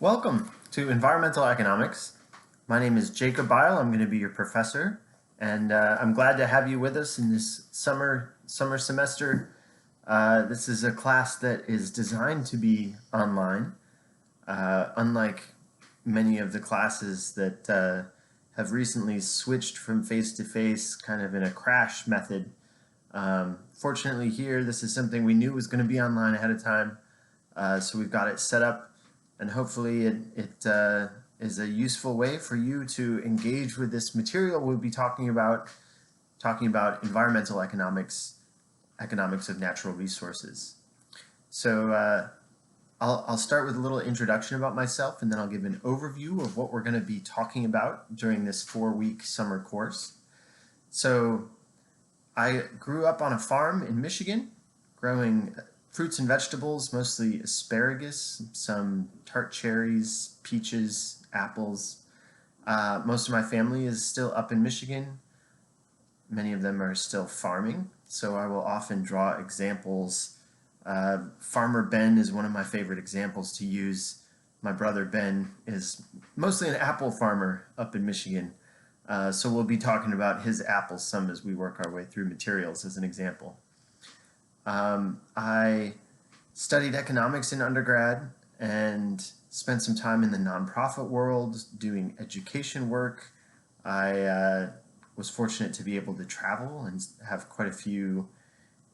Welcome to Environmental Economics. My name is Jacob Bile. I'm going to be your professor, and I'm glad to have you with us in this summer semester. This is a class that is designed to be online, unlike many of the classes that have recently switched from face-to-face, kind of in a crash method. Fortunately here, this is something we knew was going to be online ahead of time, so we've got it set up. And hopefully it is a useful way for you to engage with this material. We'll be talking about environmental economics, economics of natural resources. So I'll start with a little introduction about myself, and then I'll give an overview of what we're going to be talking about during this 4-week summer course. So I grew up on a farm in Michigan, growing fruits and vegetables, mostly asparagus, some tart cherries, peaches, apples. Most of my family is still up in Michigan. Many of them are still farming, so I will often draw examples. Farmer Ben is one of my favorite examples to use. My brother Ben is mostly an apple farmer up in Michigan, so we'll be talking about his apples some as we work our way through materials as an example. I studied economics in undergrad and spent some time in the nonprofit world doing education work. I was fortunate to be able to travel and have quite a few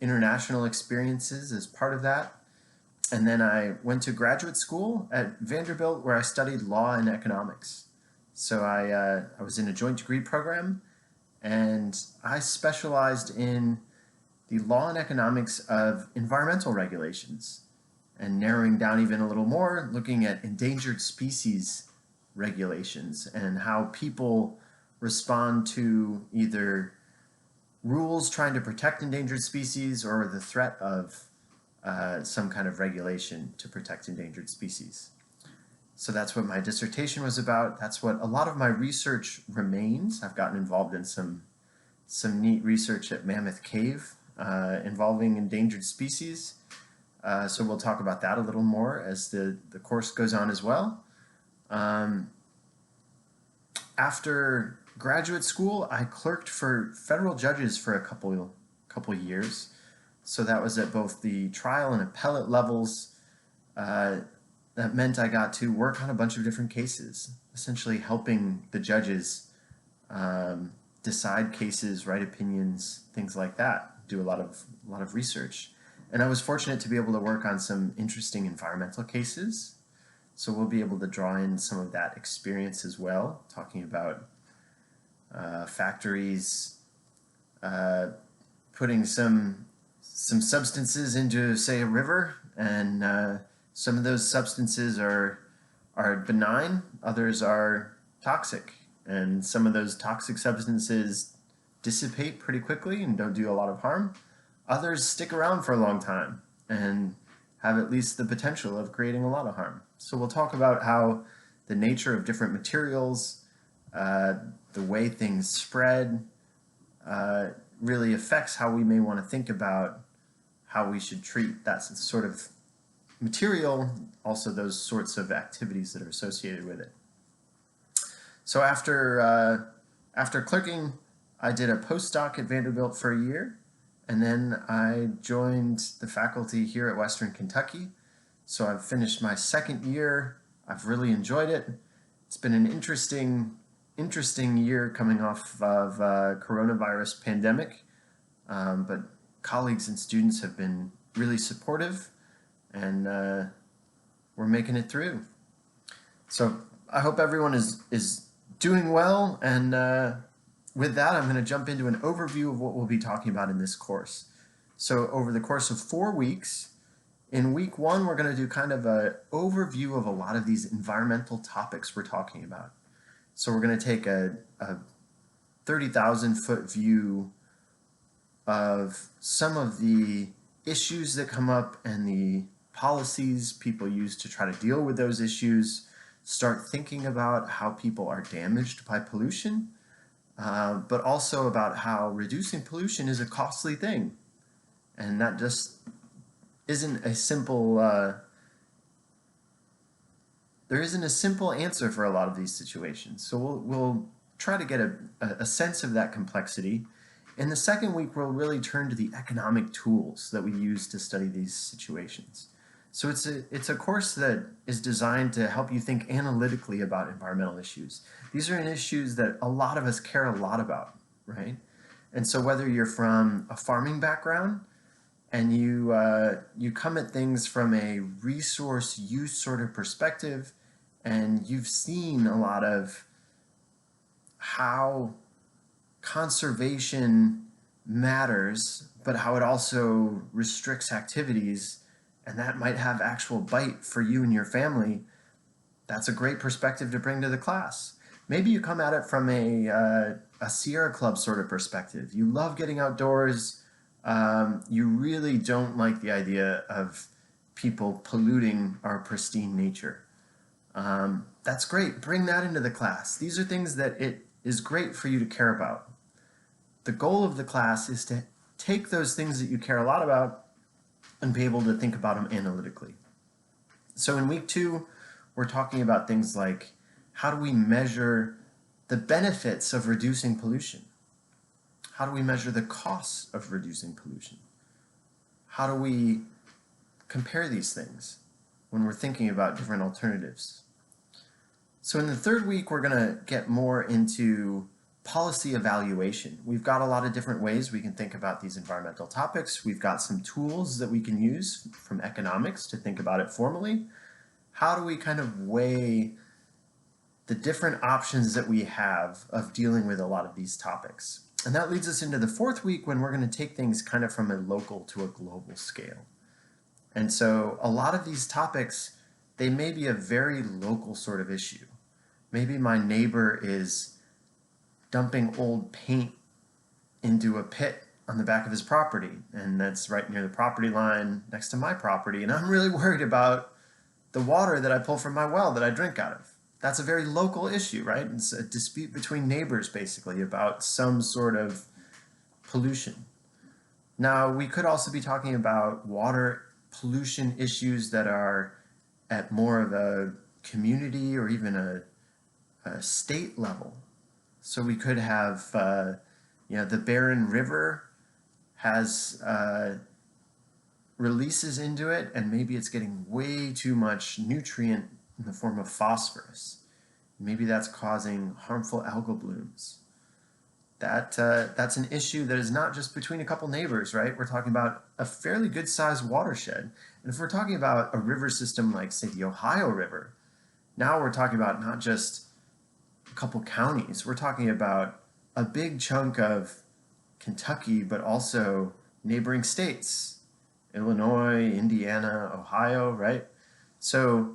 international experiences as part of that. And then I went to graduate school at Vanderbilt where I studied law and economics. So I was in a joint degree program, and I specialized in the law and economics of environmental regulations, and narrowing down even a little more, looking at endangered species regulations and how people respond to either rules trying to protect endangered species or the threat of some kind of regulation to protect endangered species. So that's what my dissertation was about. That's what a lot of my research remains. I've gotten involved in some neat research at Mammoth Cave involving endangered species. So we'll talk about that a little more as the course goes on as well. After graduate school, I clerked for federal judges for a couple years. So that was at both the trial and appellate levels. That meant I got to work on a bunch of different cases, essentially helping the judges decide cases, write opinions, things like that. Do a lot of research. And I was fortunate to be able to work on some interesting environmental cases. So we'll be able to draw in some of that experience as well, talking about factories putting some substances into, say, a river, and some of those substances are benign, others are toxic, and some of those toxic substances dissipate pretty quickly and don't do a lot of harm. Others stick around for a long time and have at least the potential of creating a lot of harm. So we'll talk about how the nature of different materials, the way things spread, really affects how we may want to think about how we should treat that sort of material, also those sorts of activities that are associated with it. So after clerking, I did a postdoc at Vanderbilt for a year, and then I joined the faculty here at Western Kentucky. So I've finished my second year. I've really enjoyed it. It's been an interesting year coming off of coronavirus pandemic, but colleagues and students have been really supportive, and we're making it through. So I hope everyone is doing well, and with that, I'm going to jump into an overview of what we'll be talking about in this course. So over the course of 4 weeks, in week 1, we're going to do kind of an overview of a lot of these environmental topics we're talking about. So we're going to take a 30,000-foot view of some of the issues that come up and the policies people use to try to deal with those issues, start thinking about how people are damaged by pollution, but also about how reducing pollution is a costly thing. And that just isn't a simple there isn't a simple answer for a lot of these situations. So we'll try to get a sense of that complexity. In the second week, we'll really turn to the economic tools that we use to study these situations. So it's a course that is designed to help you think analytically about environmental issues. These are issues that a lot of us care a lot about, right? And so whether you're from a farming background and you come at things from a resource use sort of perspective, and you've seen a lot of how conservation matters, but how it also restricts activities, and that might have actual bite for you and your family, that's a great perspective to bring to the class. Maybe you come at it from a Sierra Club sort of perspective. You love getting outdoors. You really don't like the idea of people polluting our pristine nature. That's great. Bring that into the class. These are things that it is great for you to care about. The goal of the class is to take those things that you care a lot about and be able to think about them analytically. So in week 2, we're talking about things like, how do we measure the benefits of reducing pollution? How do we measure the costs of reducing pollution? How do we compare these things when we're thinking about different alternatives? So in the third week, we're going to get more into policy evaluation. We've got a lot of different ways we can think about these environmental topics. We've got some tools that we can use from economics to think about it formally. How do we kind of weigh the different options that we have of dealing with a lot of these topics? And that leads us into the fourth week, when we're going to take things kind of from a local to a global scale. And so a lot of these topics, they may be a very local sort of issue. Maybe my neighbor is dumping old paint into a pit on the back of his property, and that's right near the property line next to my property, and I'm really worried about the water that I pull from my well that I drink out of. That's a very local issue, right? It's a dispute between neighbors, basically, about some sort of pollution. Now, we could also be talking about water pollution issues that are at more of a community or even a state level. So we could have, the Barron River has releases into it, and maybe it's getting way too much nutrient in the form of phosphorus. Maybe that's causing harmful algal blooms. That's an issue that is not just between a couple neighbors, right? We're talking about a fairly good-sized watershed. And if we're talking about a river system like, say, the Ohio River, now we're talking about not just a couple counties. We're talking about a big chunk of Kentucky, but also neighboring states, Illinois, Indiana, Ohio, right? So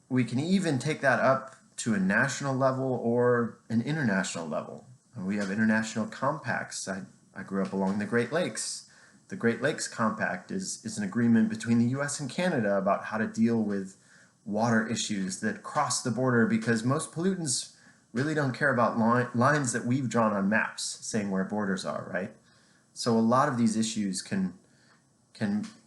we can even take that up to a national level or an international level. We have international compacts. I grew up along the Great Lakes. The Great Lakes Compact is an agreement between the US and Canada about how to deal with water issues that cross the border, because most pollutants really don't care about lines that we've drawn on maps saying where borders are, right? So a lot of these issues can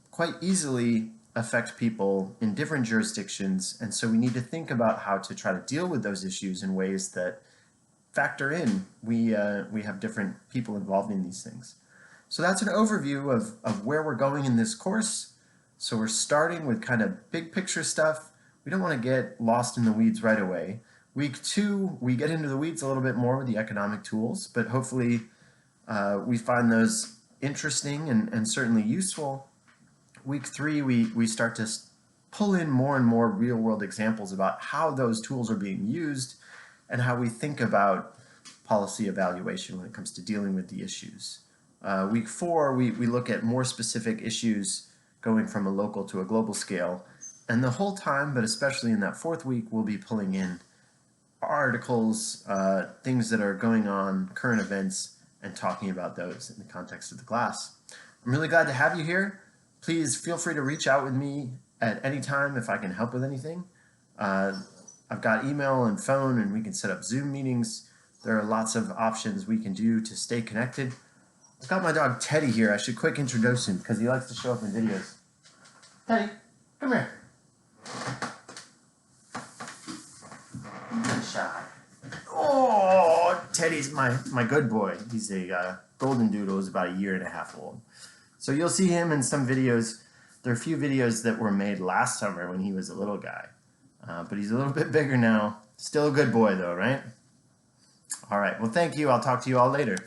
quite easily affect people in different jurisdictions, and so we need to think about how to try to deal with those issues in ways that factor in we have different people involved in these things. So that's an overview of where we're going in this course. So we're starting with kind of big picture stuff. We don't want to get lost in the weeds right away. Week 2, we get into the weeds a little bit more with the economic tools, but hopefully we find those interesting and certainly useful. Week 3, we start to pull in more and more real-world examples about how those tools are being used and how we think about policy evaluation when it comes to dealing with the issues. Week 4, we look at more specific issues going from a local to a global scale. And the whole time, but especially in that 4th week, we'll be pulling in articles, things that are going on, current events, and talking about those in the context of the class. I'm really glad to have you here. Please feel free to reach out with me at any time if I can help with anything. I've got email and phone, and we can set up Zoom meetings. There are lots of options we can do to stay connected. I've got my dog Teddy here. I should quick introduce him because he likes to show up in videos. Teddy, come here. Teddy's my good boy. He's a golden doodle. He's about 1.5 years old. So you'll see him in some videos. There are a few videos that were made last summer when he was a little guy. But he's a little bit bigger now. Still a good boy though, right? All right. Well, thank you. I'll talk to you all later.